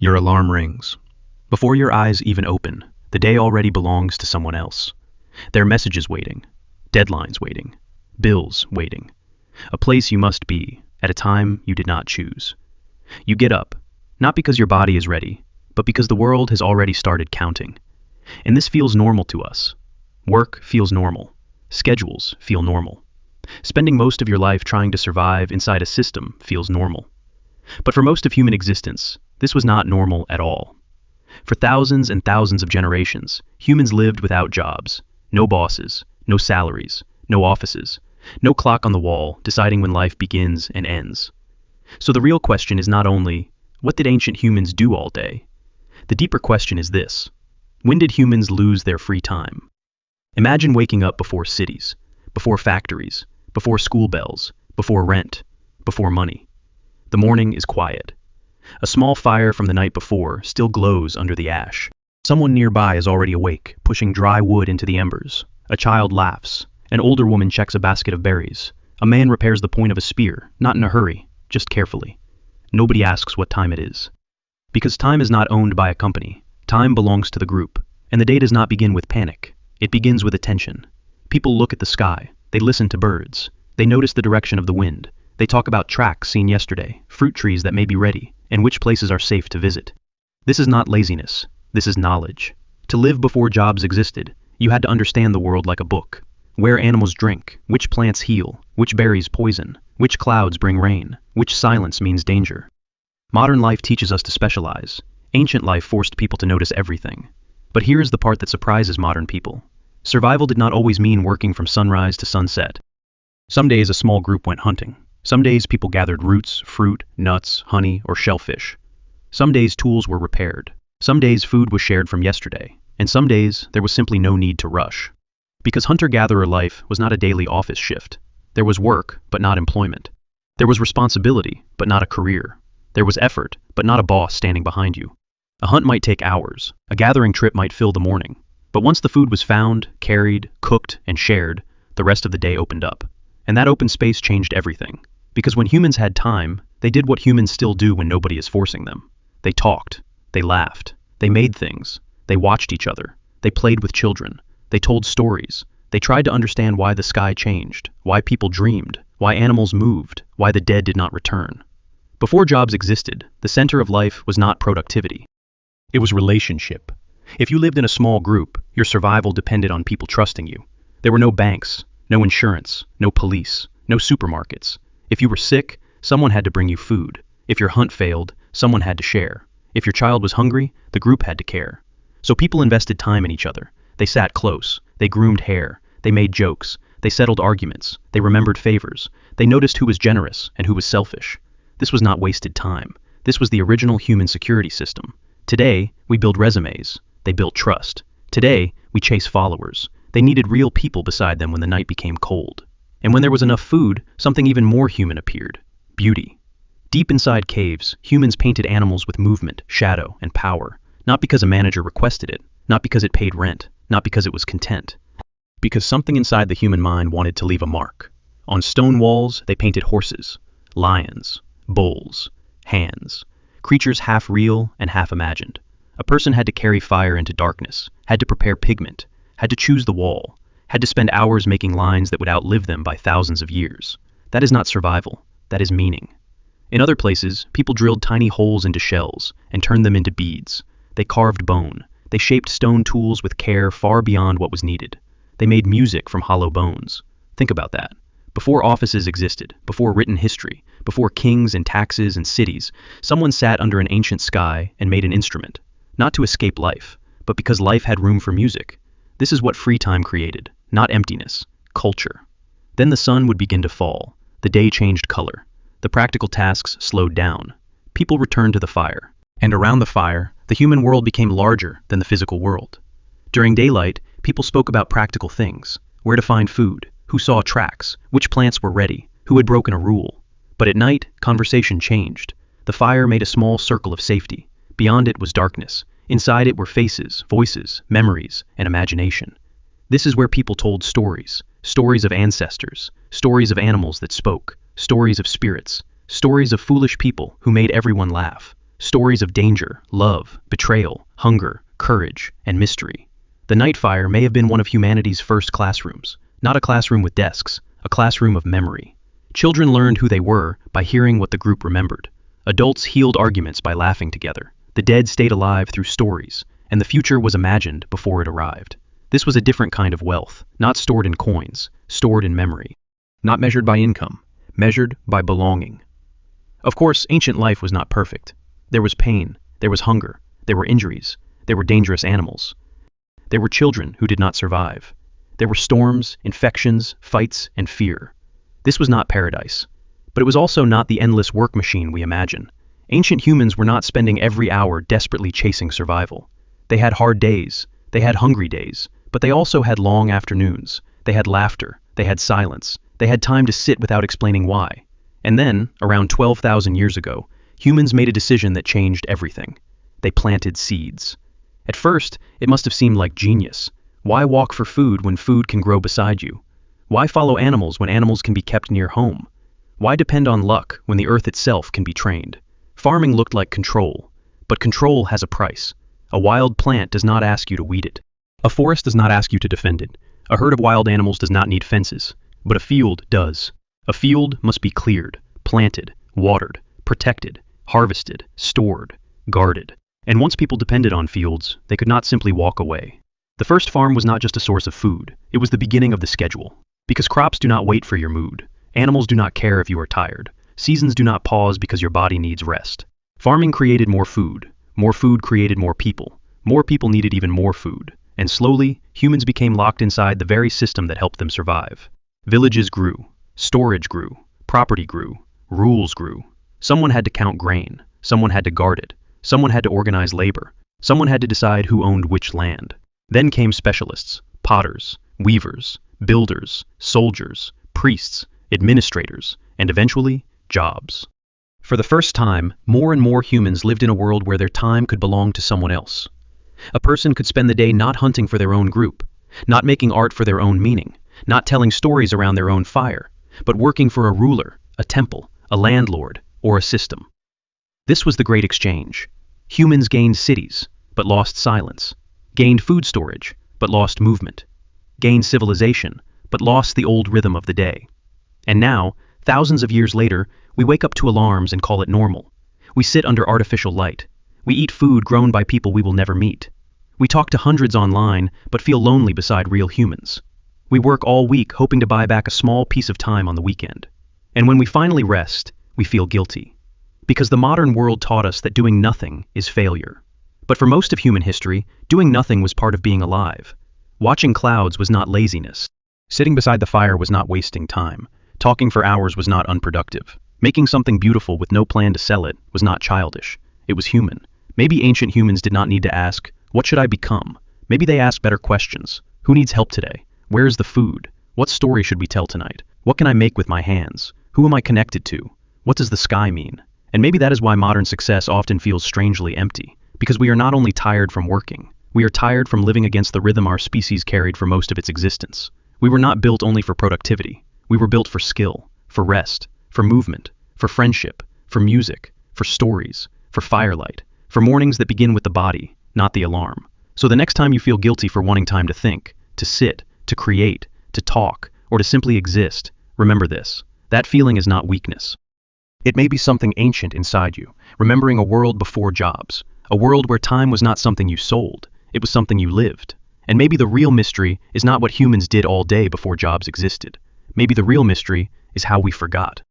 Your alarm rings. Before your eyes even open, the day already belongs to someone else. There are messages waiting, deadlines waiting, bills waiting, a place you must be at a time you did not choose. You get up, not because your body is ready, but because the world has already started counting. And this feels normal to us. Work feels normal. Schedules feel normal. Spending most of your life trying to survive inside a system feels normal. But for most of human existence, this was not normal at all. For thousands and thousands of generations, humans lived without jobs, no bosses, no salaries, no offices, no clock on the wall deciding when life begins and ends. So the real question is not only, what did ancient humans do all day? The deeper question is this: when did humans lose their free time? Imagine waking up before cities, before factories, before school bells, before rent, before money. The morning is quiet. A small fire from the night before still glows under the ash. Someone nearby is already awake, pushing dry wood into the embers. A child laughs. An older woman checks a basket of berries. A man repairs the point of a spear, not in a hurry, just carefully. Nobody asks what time it is. Because time is not owned by a company. Time belongs to the group. And the day does not begin with panic. It begins with attention. People look at the sky. They listen to birds. They notice the direction of the wind. They talk about tracks seen yesterday, fruit trees that may be ready, and which places are safe to visit. This is not laziness. This is knowledge. To live before jobs existed, you had to understand the world like a book. Where animals drink, which plants heal, which berries poison, which clouds bring rain, which silence means danger. Modern life teaches us to specialize. Ancient life forced people to notice everything. But here is the part that surprises modern people. Survival did not always mean working from sunrise to sunset. Some days a small group went hunting. Some days people gathered roots, fruit, nuts, honey, or shellfish. Some days tools were repaired. Some days food was shared from yesterday. And some days there was simply no need to rush. Because hunter-gatherer life was not a daily office shift. There was work, but not employment. There was responsibility, but not a career. There was effort, but not a boss standing behind you. A hunt might take hours. A gathering trip might fill the morning. But once the food was found, carried, cooked, and shared, the rest of the day opened up. And that open space changed everything. Because when humans had time, they did what humans still do when nobody is forcing them. They talked. They laughed. They made things. They watched each other. They played with children. They told stories. They tried to understand why the sky changed, why people dreamed, why animals moved, why the dead did not return. Before jobs existed, the center of life was not productivity. It was relationship. If you lived in a small group, your survival depended on people trusting you. There were no banks, no insurance, no police, no supermarkets. If you were sick, someone had to bring you food. If your hunt failed, someone had to share. If your child was hungry, the group had to care. So people invested time in each other. They sat close. They groomed hair. They made jokes. They settled arguments. They remembered favors. They noticed who was generous and who was selfish. This was not wasted time. This was the original human security system. Today, we build resumes. They built trust. Today, we chase followers. They needed real people beside them when the night became cold. And when there was enough food, something even more human appeared: beauty. Deep inside caves, humans painted animals with movement, shadow, and power, not because a manager requested it, not because it paid rent, not because it was content. Because something inside the human mind wanted to leave a mark. On stone walls, they painted horses, lions, bulls, hands, creatures half real and half imagined. A person had to carry fire into darkness, had to prepare pigment, had to choose the wall, had to spend hours making lines that would outlive them by thousands of years. That is not survival, that is meaning. In other places, people drilled tiny holes into shells and turned them into beads. They carved bone. They shaped stone tools with care far beyond what was needed. They made music from hollow bones. Think about that. Before offices existed, before written history, before kings and taxes and cities, someone sat under an ancient sky and made an instrument. Not to escape life, but because life had room for music. This is what free time created, not emptiness, culture. Then the sun would begin to fall. The day changed color. The practical tasks slowed down. People returned to the fire. And around the fire, the human world became larger than the physical world. During daylight, people spoke about practical things: where to find food, who saw tracks, which plants were ready, who had broken a rule. But at night, conversation changed. The fire made a small circle of safety. Beyond it was darkness. Inside it were faces, voices, memories, and imagination. This is where people told stories. Stories of ancestors. Stories of animals that spoke. Stories of spirits. Stories of foolish people who made everyone laugh. Stories of danger, love, betrayal, hunger, courage, and mystery. The night fire may have been one of humanity's first classrooms, not a classroom with desks, a classroom of memory. Children learned who they were by hearing what the group remembered. Adults healed arguments by laughing together. The dead stayed alive through stories, and the future was imagined before it arrived. This was a different kind of wealth, not stored in coins, stored in memory. Not measured by income, measured by belonging. Of course, ancient life was not perfect. There was pain, there was hunger, there were injuries, there were dangerous animals. There were children who did not survive. There were storms, infections, fights, and fear. This was not paradise. But it was also not the endless work machine we imagine. Ancient humans were not spending every hour desperately chasing survival. They had hard days, they had hungry days, but they also had long afternoons. They had laughter, they had silence, they had time to sit without explaining why. And then, around 12,000 years ago, humans made a decision that changed everything. They planted seeds. At first, it must have seemed like genius. Why walk for food when food can grow beside you? Why follow animals when animals can be kept near home? Why depend on luck when the earth itself can be trained? Farming looked like control, but control has a price. A wild plant does not ask you to weed it. A forest does not ask you to defend it. A herd of wild animals does not need fences, but a field does. A field must be cleared, planted, watered, protected, harvested, stored, guarded. And once people depended on fields, they could not simply walk away. The first farm was not just a source of food, it was the beginning of the schedule. Because crops do not wait for your mood. Animals do not care if you are tired. Seasons do not pause because your body needs rest. Farming created more food created more people needed even more food. And slowly, humans became locked inside the very system that helped them survive. Villages grew, storage grew, property grew, rules grew. Someone had to count grain, someone had to guard it, someone had to organize labor, someone had to decide who owned which land. Then came specialists, potters, weavers, builders, soldiers, priests, administrators, and eventually, jobs. For the first time, more and more humans lived in a world where their time could belong to someone else. A person could spend the day not hunting for their own group, not making art for their own meaning, not telling stories around their own fire, but working for a ruler, a temple, a landlord, or a system. This was the Great Exchange. Humans gained cities, but lost silence, gained food storage, but lost movement, gained civilization, but lost the old rhythm of the day. And now, thousands of years later, we wake up to alarms and call it normal. We sit under artificial light. We eat food grown by people we will never meet. We talk to hundreds online, but feel lonely beside real humans. We work all week hoping to buy back a small piece of time on the weekend. And when we finally rest, we feel guilty. Because the modern world taught us that doing nothing is failure. But for most of human history, doing nothing was part of being alive. Watching clouds was not laziness. Sitting beside the fire was not wasting time. Talking for hours was not unproductive. Making something beautiful with no plan to sell it was not childish. It was human. Maybe ancient humans did not need to ask, what should I become? Maybe they asked better questions. Who needs help today? Where is the food? What story should we tell tonight? What can I make with my hands? Who am I connected to? What does the sky mean? And maybe that is why modern success often feels strangely empty. Because we are not only tired from working, we are tired from living against the rhythm our species carried for most of its existence. We were not built only for productivity. We were built for skill, for rest, for movement, for friendship, for music, for stories, for firelight, for mornings that begin with the body, not the alarm. So the next time you feel guilty for wanting time to think, to sit, to create, to talk, or to simply exist, remember this. That feeling is not weakness. It may be something ancient inside you, remembering a world before jobs, a world where time was not something you sold, it was something you lived. And maybe the real mystery is not what humans did all day before jobs existed. Maybe the real mystery is how we forgot.